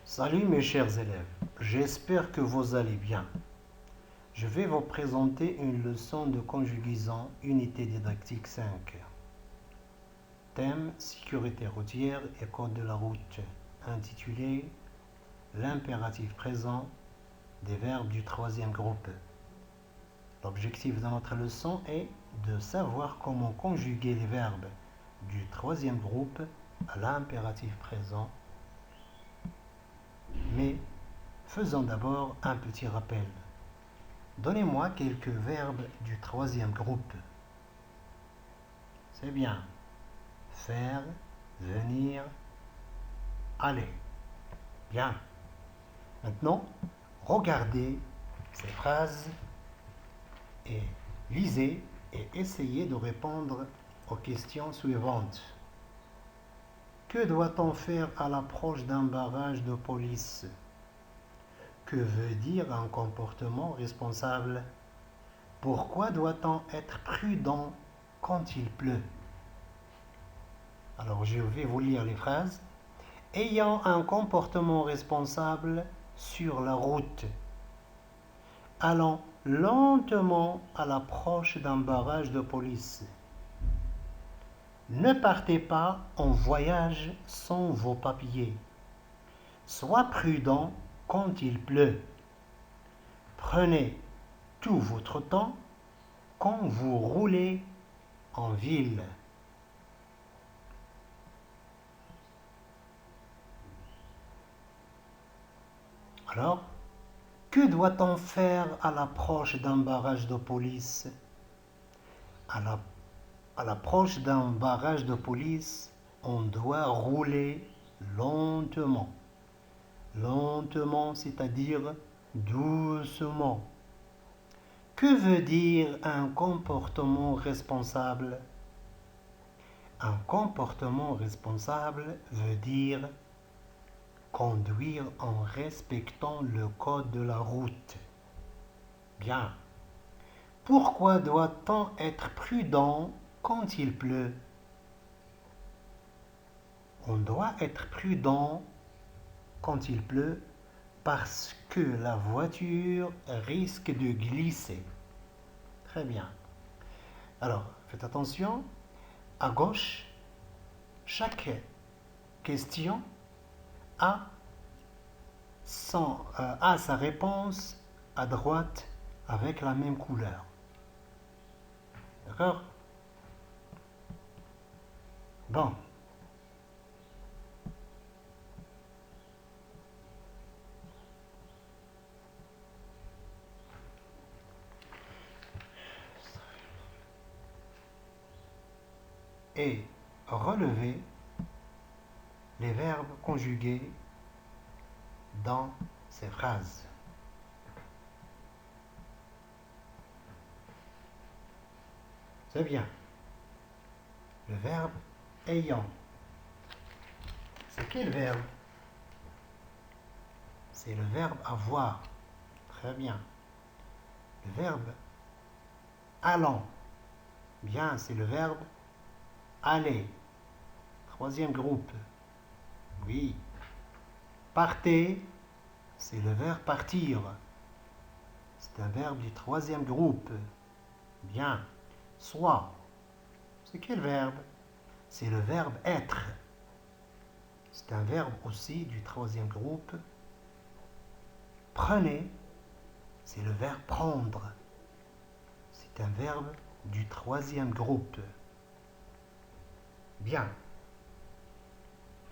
Salut mes chers élèves, j'espère que vous allez bien. Je vais vous présenter une leçon de conjugaison, unité didactique 5. Thème sécurité routière et code de la route, intitulé l'impératif présent des verbes du troisième groupe. L'objectif de notre leçon est de savoir comment conjuguer les verbes du troisième groupe à l'impératif présent. Mais faisons d'abord un petit rappel. Donnez-moi quelques verbes du troisième groupe. C'est bien. Faire, venir, aller. Bien. Maintenant, regardez ces phrases et lisez et essayez de répondre aux questions suivantes. Que doit-on faire à l'approche d'un barrage de police? Que veut dire un comportement responsable? Pourquoi doit-on être prudent quand il pleut? Alors je vais vous lire les phrases. Ayant un comportement responsable sur la route. Allons lentement à l'approche d'un barrage de police. Ne partez pas en voyage sans vos papiers. Sois prudent quand il pleut. Prenez tout votre temps quand vous roulez en ville. Alors, que doit-on faire à l'approche d'un barrage de police? À l'approche d'un barrage de police, on doit rouler lentement. Lentement, c'est-à-dire doucement. Que veut dire un comportement responsable? Un comportement responsable veut dire conduire en respectant le code de la route. Bien. Pourquoi doit-on être prudent quand il pleut? On doit être prudent quand il pleut parce que la voiture risque de glisser. Très bien. Alors, faites attention. À gauche, chaque question a sa réponse à droite avec la même couleur. D'accord? Bon. Et relevez les verbes conjugués dans ces phrases. C'est bien. Le verbe ayant. C'est quel verbe? C'est le verbe avoir. Très bien. Le verbe allant. Bien, c'est le verbe aller. Troisième groupe. Oui. Partez, c'est le verbe partir. C'est un verbe du troisième groupe. Bien. Soit. C'est quel verbe? C'est le verbe être. C'est un verbe aussi du troisième groupe. Prenez, c'est le verbe prendre. C'est un verbe du troisième groupe. Bien.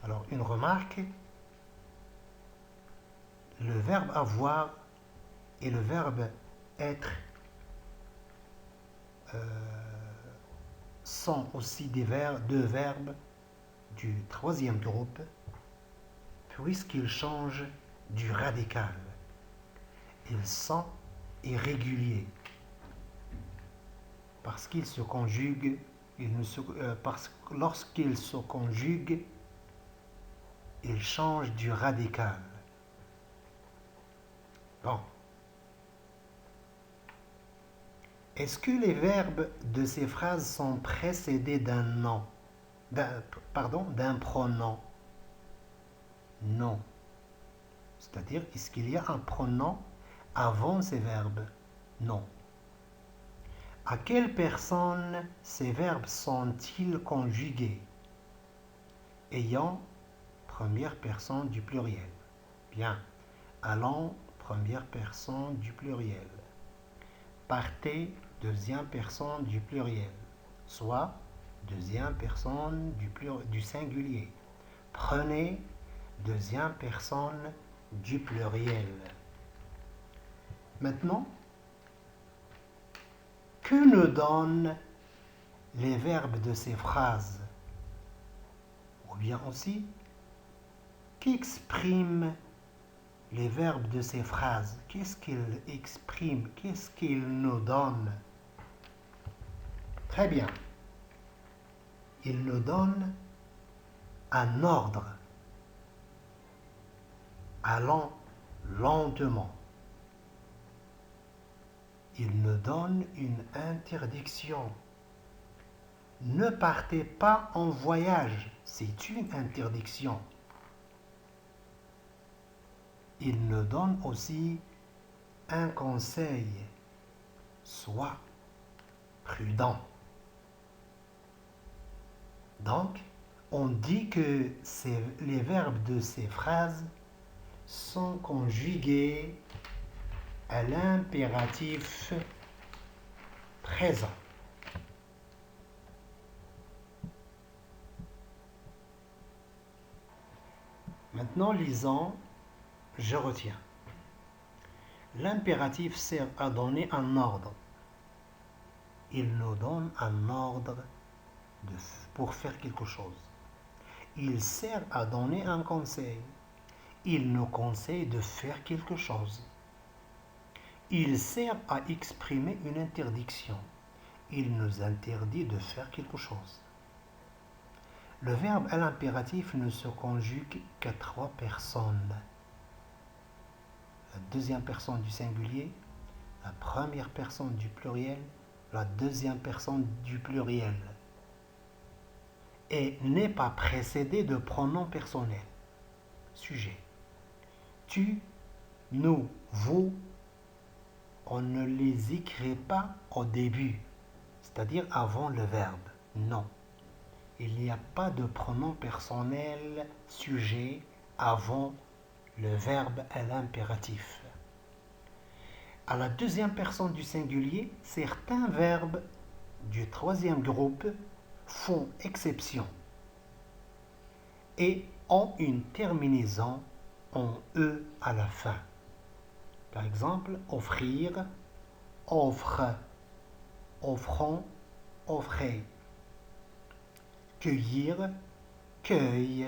Alors, une remarque. Le verbe avoir et le verbe être sont aussi deux verbes du troisième groupe puisqu'ils changent du radical. Ils sont irréguliers parce qu'ils se conjuguent, parce que lorsqu'ils se conjuguent, ils changent du radical. Bon. Est-ce que les verbes de ces phrases sont précédés d'un nom, d'un pronom? Non. C'est-à-dire, est-ce qu'il y a un pronom avant ces verbes? Non. À quelle personne ces verbes sont-ils conjugués? Ayant, première personne du pluriel. Bien. Allant, première personne du pluriel. Partez, deuxième personne du pluriel. Soit, deuxième personne du singulier. Prenez, deuxième personne du pluriel. Maintenant, que nous donnent les verbes de ces phrases? Ou bien aussi, qu'expriment les verbes de ces phrases? Qu'est-ce qu'ils expriment? Qu'est-ce qu'ils nous donnent? Très bien. Ils nous donnent un ordre, allant lentement. Ils nous donnent une interdiction. Ne partez pas en voyage, c'est une interdiction. Il nous donne aussi un conseil. Sois prudent. Donc, on dit que les verbes de ces phrases sont conjugués à l'impératif présent. Maintenant, lisons, je retiens. L'impératif sert à donner un ordre. Il nous donne un ordre pour faire quelque chose. Il sert à donner un conseil. Il nous conseille de faire quelque chose. Il sert à exprimer une interdiction. Il nous interdit de faire quelque chose. Le verbe à l'impératif ne se conjugue qu'à 3 personnes. La deuxième personne du singulier, la première personne du pluriel, la deuxième personne du pluriel. Et n'est pas précédé de pronoms personnels. Sujet. Tu, nous, vous, on ne les écrit pas au début, c'est-à-dire avant le verbe. Non. Il n'y a pas de pronom personnel sujet avant le verbe à l'impératif. À la deuxième personne du singulier, certains verbes du troisième groupe font exception et ont une terminaison en E à la fin. Par exemple, offrir, offre, offrons, offrez. Cueillir, cueille,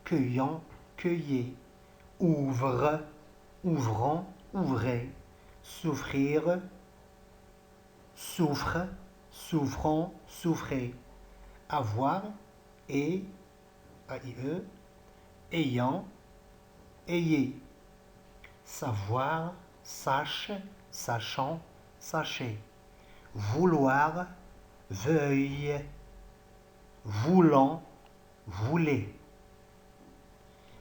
cueillant, cueillez. Ouvre, ouvrons, ouvrez. Souffrir, souffre, souffrons, souffrez. Avoir, et, AIE, ayant, ayez. Savoir, sache, sachant, sachez. Vouloir, veuille, voulant, voulez.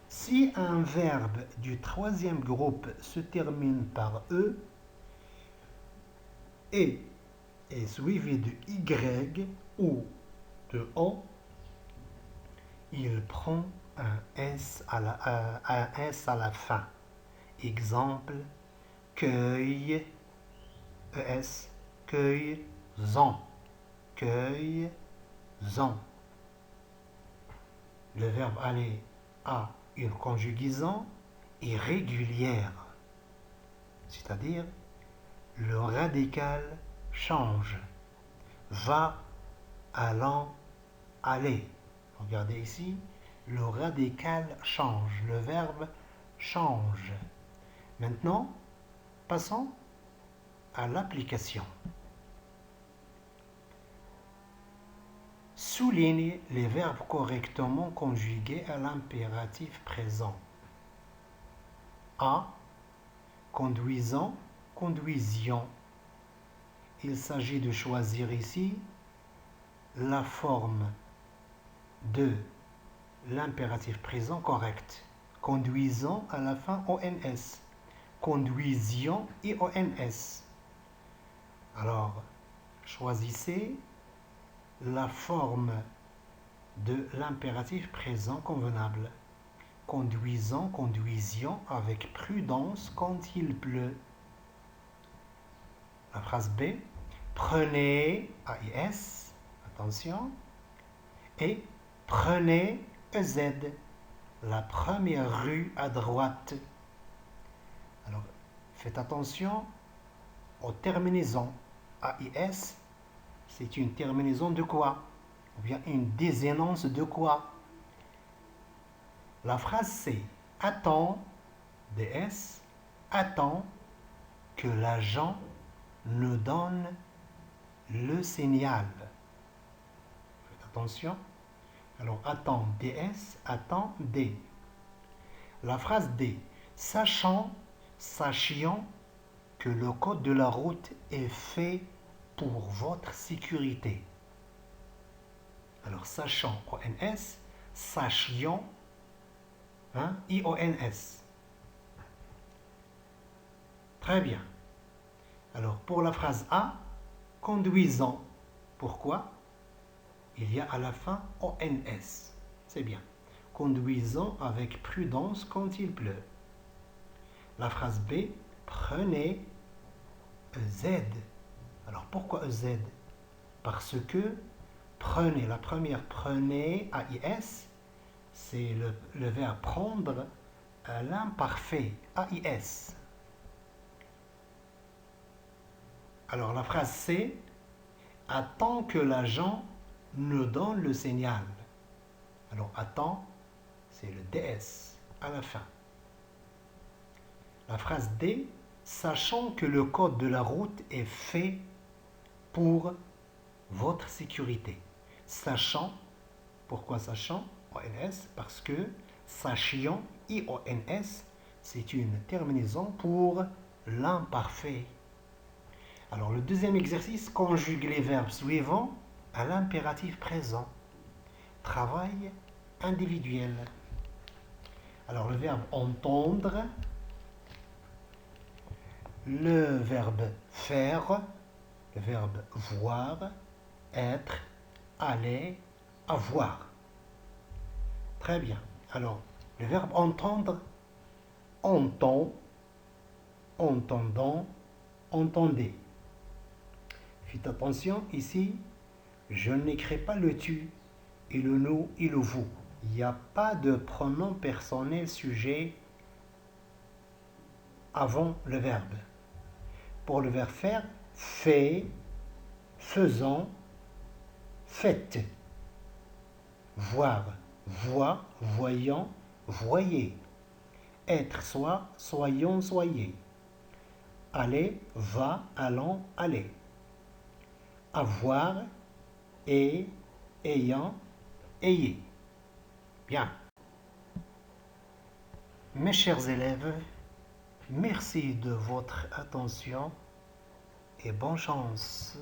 Si un verbe du troisième groupe se termine par E et est suivi de Y ou de O, il prend un S à la fin. Exemple, cueille, ES, cueille-en, cueille-en. Le verbe aller a une conjugaison irrégulière, c'est-à-dire le radical change. Va, allant, aller. Regardez ici, le radical change, le verbe change. Maintenant, passons à l'application. Souligne les verbes correctement conjugués à l'impératif présent. A. Conduisant, conduisions. Il s'agit de choisir ici la forme de l'impératif présent correct. Conduisant à la fin ONS. Conduisions IONS. Alors, choisissez la forme de l'impératif présent convenable. Conduisons, conduisions avec prudence quand il pleut. La phrase B. Prenez AIS, attention, et prenez EZ, la première rue à droite. Alors, faites attention aux terminaisons. AIS, c'est une terminaison de quoi? Ou bien une désénence de quoi? La phrase C. Attends, DS, attends que l'agent nous donne le signal. Faites attention. Alors, attends, DS, attends, D. La phrase D. Sachions que le code de la route est fait pour votre sécurité. Alors, sachant, ONS, sachions, IONS. Très bien. Alors, pour la phrase A, conduisant. Pourquoi? Il y a à la fin ONS. C'est bien. Conduisant avec prudence quand il pleut. La phrase B, prenez EZ. Alors, pourquoi EZ? Parce que prenez, la première prenez, AIS, c'est le verbe prendre à l'imparfait, AIS. Alors la phrase C, attend que l'agent nous donne le signal. Alors attend, c'est le DS à la fin. La phrase D, sachant que le code de la route est fait pour votre sécurité. Sachant, pourquoi sachant? ONS, parce que sachions, IONS, c'est une terminaison pour l'imparfait. Alors le deuxième exercice conjugue les verbes suivants à l'impératif présent. Travail individuel. Alors le verbe entendre, le verbe faire, le verbe voir, être, aller, avoir. Très bien. Alors, le verbe entendre, entend, entendant, entendez. Faites attention, ici, je n'écris pas le tu et le nous et le vous. Il n'y a pas de pronom personnel sujet avant le verbe. Pour le verbe faire, fait, faisant, faites. Voir, voit, voyant, voyez. Être, soit, soyons, soyez. Aller, va, allons, allez. Avoir, et, ayant, ayez. Bien. Mes chers élèves, merci de votre attention et bonne chance.